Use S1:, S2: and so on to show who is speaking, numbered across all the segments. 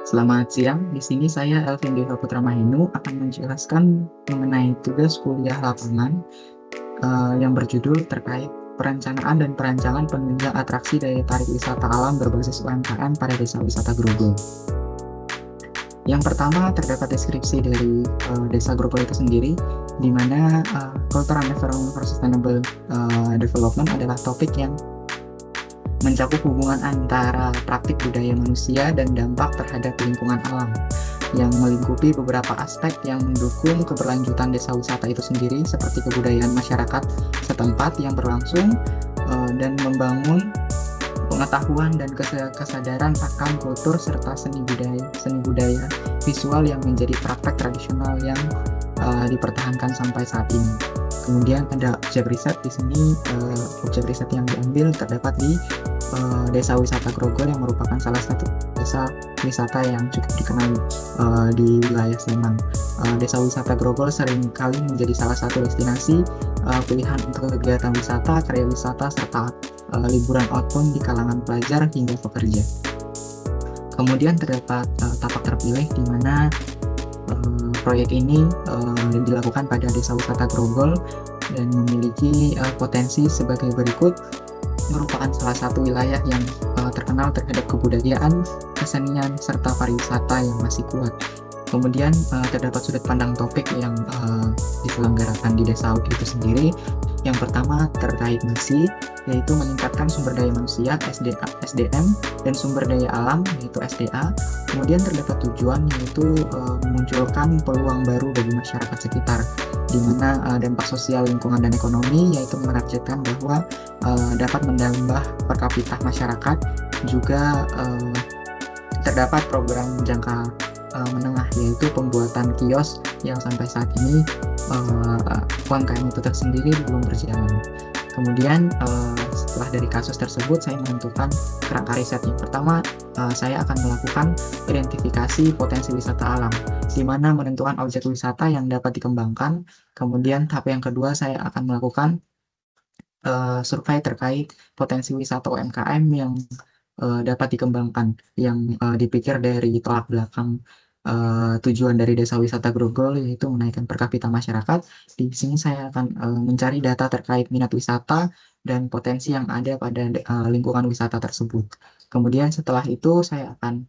S1: Selamat siang, di sini saya Elvin Deva Putra Mahinu akan menjelaskan mengenai tugas kuliah lapangan yang berjudul terkait perencanaan dan perancangan penunjang atraksi daya tarik wisata alam berbasis UMKM pada Desa Wisata Grogol. Yang pertama terdapat deskripsi dari Desa Grogol itu sendiri, di mana Cultural and Environment for Sustainable Development adalah topik yang mencakup hubungan antara praktik budaya manusia dan dampak terhadap lingkungan alam yang melingkupi beberapa aspek yang mendukung keberlanjutan desa wisata itu sendiri, seperti kebudayaan masyarakat setempat yang berlangsung dan membangun pengetahuan dan kesadaran akan kultur serta seni budaya visual yang menjadi praktek tradisional yang dipertahankan sampai saat ini. Kemudian ada objek riset di sini, objek riset yang diambil terdapat di Desa Wisata Grogol yang merupakan salah satu desa wisata yang cukup dikenal di wilayah Sleman. Desa Wisata Grogol seringkali menjadi salah satu destinasi pilihan untuk kegiatan wisata, karya wisata, serta liburan outbound di kalangan pelajar hingga pekerja. Kemudian terdapat tapak terpilih di mana proyek ini dilakukan pada Desa Wisata Grogol dan memiliki potensi sebagai berikut. Merupakan salah satu wilayah yang terkenal terhadap kebudayaan, kesenian, serta pariwisata yang masih kuat. Kemudian terdapat sudut pandang topik yang diselenggarakan di desa itu sendiri. Yang pertama terkait misi, yaitu meningkatkan sumber daya manusia SDM dan sumber daya alam, yaitu SDA. Kemudian terdapat tujuan, yaitu memunculkan peluang baru bagi masyarakat sekitar, di mana dampak sosial, lingkungan, dan ekonomi, yaitu menargetkan bahwa dapat menambah per kapita masyarakat. Juga terdapat program jangka menengah, yaitu pembuatan kios yang sampai saat ini UMKM itu tersendiri belum berjalan. Kemudian setelah dari kasus tersebut, saya menentukan kerangka riset. Yang pertama, saya akan melakukan identifikasi potensi wisata alam, di mana menentukan objek wisata yang dapat dikembangkan. Kemudian tahap yang kedua, saya akan melakukan survei terkait potensi wisata UMKM yang dapat dikembangkan, yang dipikir dari tolak belakang tujuan dari Desa Wisata Grogol, yaitu menaikkan per kapita masyarakat. Di sini saya akan mencari data terkait minat wisata dan potensi yang ada pada lingkungan wisata tersebut. Kemudian setelah itu saya akan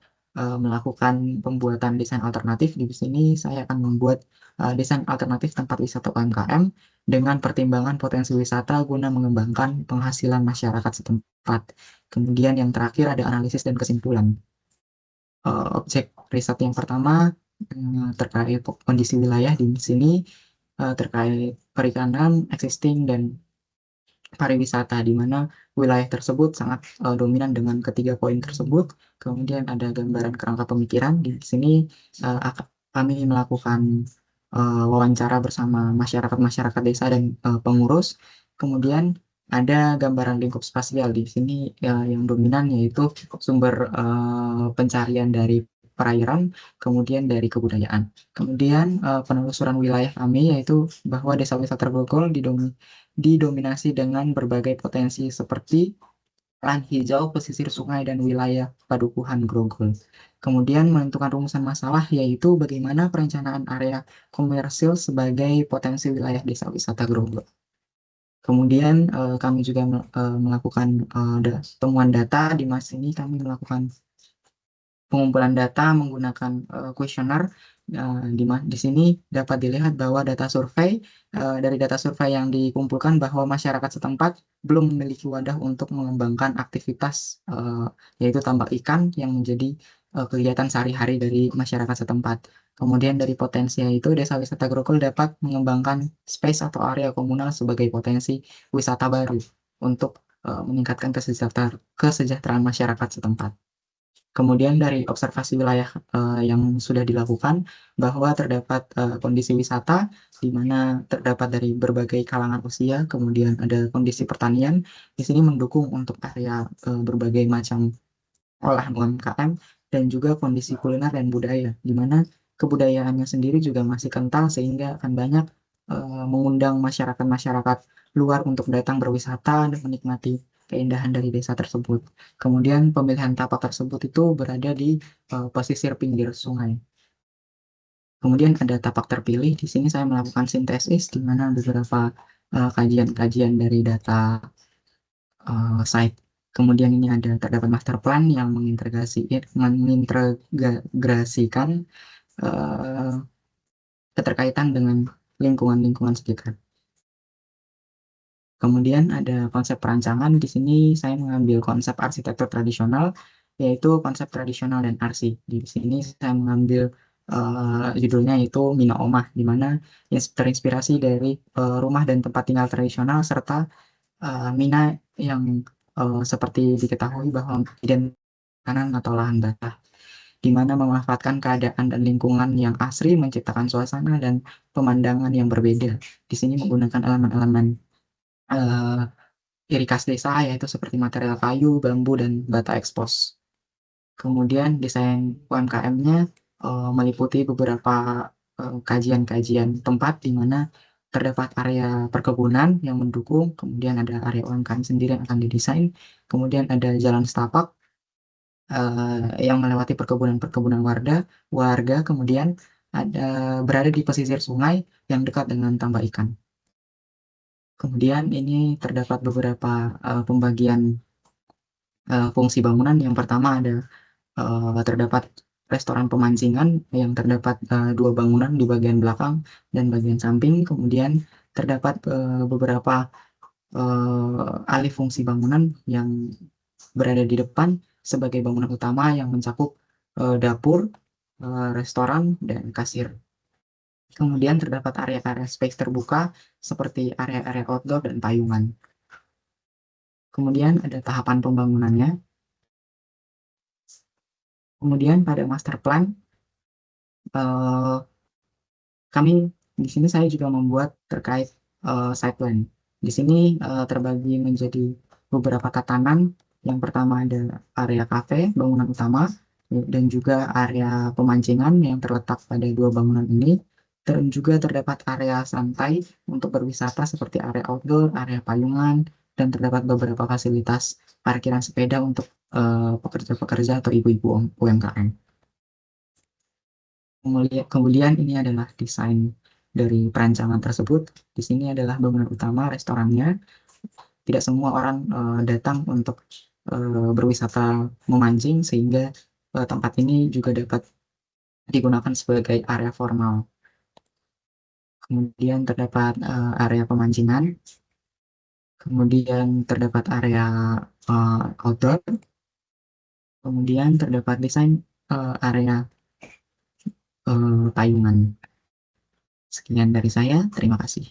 S1: melakukan pembuatan desain alternatif. Di sini saya akan membuat desain alternatif tempat wisata UMKM dengan pertimbangan potensi wisata guna mengembangkan penghasilan masyarakat setempat. Kemudian yang terakhir ada analisis dan kesimpulan. Objek riset yang pertama terkait kondisi wilayah di sini, terkait perikanan, existing, dan pariwisata, di mana wilayah tersebut sangat dominan dengan ketiga poin tersebut. Kemudian ada gambaran kerangka pemikiran. Di sini kami melakukan wawancara bersama masyarakat desa dan pengurus. Kemudian ada gambaran lingkup spasial. Di sini yang dominan yaitu sumber pencarian dari perairan, kemudian dari kebudayaan. Kemudian penelusuran wilayah kami yaitu bahwa Desa Wisata Grogol didominasi dengan berbagai potensi seperti lahan hijau, pesisir sungai, dan wilayah padukuhan Grogol. Kemudian menentukan rumusan masalah, yaitu bagaimana perencanaan area komersil sebagai potensi wilayah Desa Wisata Grogol. Kemudian kami juga melakukan temuan data. Di mas ini kami melakukan pengumpulan data menggunakan kuesioner. Di sini dapat dilihat bahwa dari data survei yang dikumpulkan bahwa masyarakat setempat belum memiliki wadah untuk mengembangkan aktivitas yaitu tambak ikan yang menjadi kegiatan sehari-hari dari masyarakat setempat. Kemudian dari potensi itu, Desa Wisata Grogol dapat mengembangkan space atau area komunal sebagai potensi wisata baru untuk meningkatkan kesejahteraan masyarakat setempat. Kemudian dari observasi wilayah yang sudah dilakukan, bahwa terdapat kondisi wisata di mana terdapat dari berbagai kalangan usia. Kemudian ada kondisi pertanian di sini mendukung untuk area berbagai macam olahan UMKM, dan juga kondisi kuliner dan budaya, di mana kebudayaannya sendiri juga masih kental sehingga akan banyak mengundang masyarakat luar untuk datang berwisata dan menikmati keindahan dari desa tersebut. Kemudian pemilihan tapak tersebut itu berada di pesisir pinggir sungai. Kemudian ada tapak terpilih. Di sini saya melakukan sintesis di mana beberapa kajian-kajian dari data site. Kemudian ini terdapat master plan yang mengintegrasikan uh, keterkaitan dengan lingkungan-lingkungan sekitar. Kemudian ada konsep perancangan. Di sini saya mengambil konsep arsitektur tradisional, yaitu konsep tradisional dan arsi. Di sini saya mengambil judulnya itu Mina Omah, di mana terinspirasi dari rumah dan tempat tinggal tradisional serta Mina yang seperti diketahui bahwa identik kanan atau lahan basah, di mana memanfaatkan keadaan dan lingkungan yang asri menciptakan suasana dan pemandangan yang berbeda. Di sini menggunakan elemen-elemen uh, ciri khas desa, yaitu seperti material kayu, bambu, dan bata ekspos. Kemudian desain UMKM-nya meliputi beberapa kajian-kajian tempat di mana terdapat area perkebunan yang mendukung, kemudian ada area UMKM sendiri yang akan didesain, kemudian ada jalan setapak yang melewati perkebunan-perkebunan warga, kemudian berada di pesisir sungai yang dekat dengan tambak ikan. Kemudian ini terdapat beberapa pembagian fungsi bangunan. Yang pertama terdapat restoran pemancingan yang terdapat dua bangunan di bagian belakang dan bagian samping. Kemudian terdapat beberapa alih fungsi bangunan yang berada di depan sebagai bangunan utama yang mencakup dapur, restoran, dan kasir. Kemudian terdapat area-area space terbuka seperti area-area outdoor dan payungan. Kemudian ada tahapan pembangunannya. Kemudian pada master plan, kami di sini saya juga membuat terkait site plan. Di sini terbagi menjadi beberapa tatanan. Yang pertama ada area kafe, bangunan utama, dan juga area pemancingan yang terletak pada dua bangunan ini. Dan juga terdapat area santai untuk berwisata seperti area outdoor, area payungan, dan terdapat beberapa fasilitas parkiran sepeda untuk pekerja-pekerja atau ibu-ibu UMKM. Kemudian ini adalah desain dari perancangan tersebut. Di sini adalah bangunan utama restorannya. Tidak semua orang datang untuk berwisata memancing, sehingga tempat ini juga dapat digunakan sebagai area formal. Kemudian terdapat area pemancingan. Kemudian terdapat area outdoor. Kemudian terdapat desain area payungan. Sekian dari saya, terima kasih.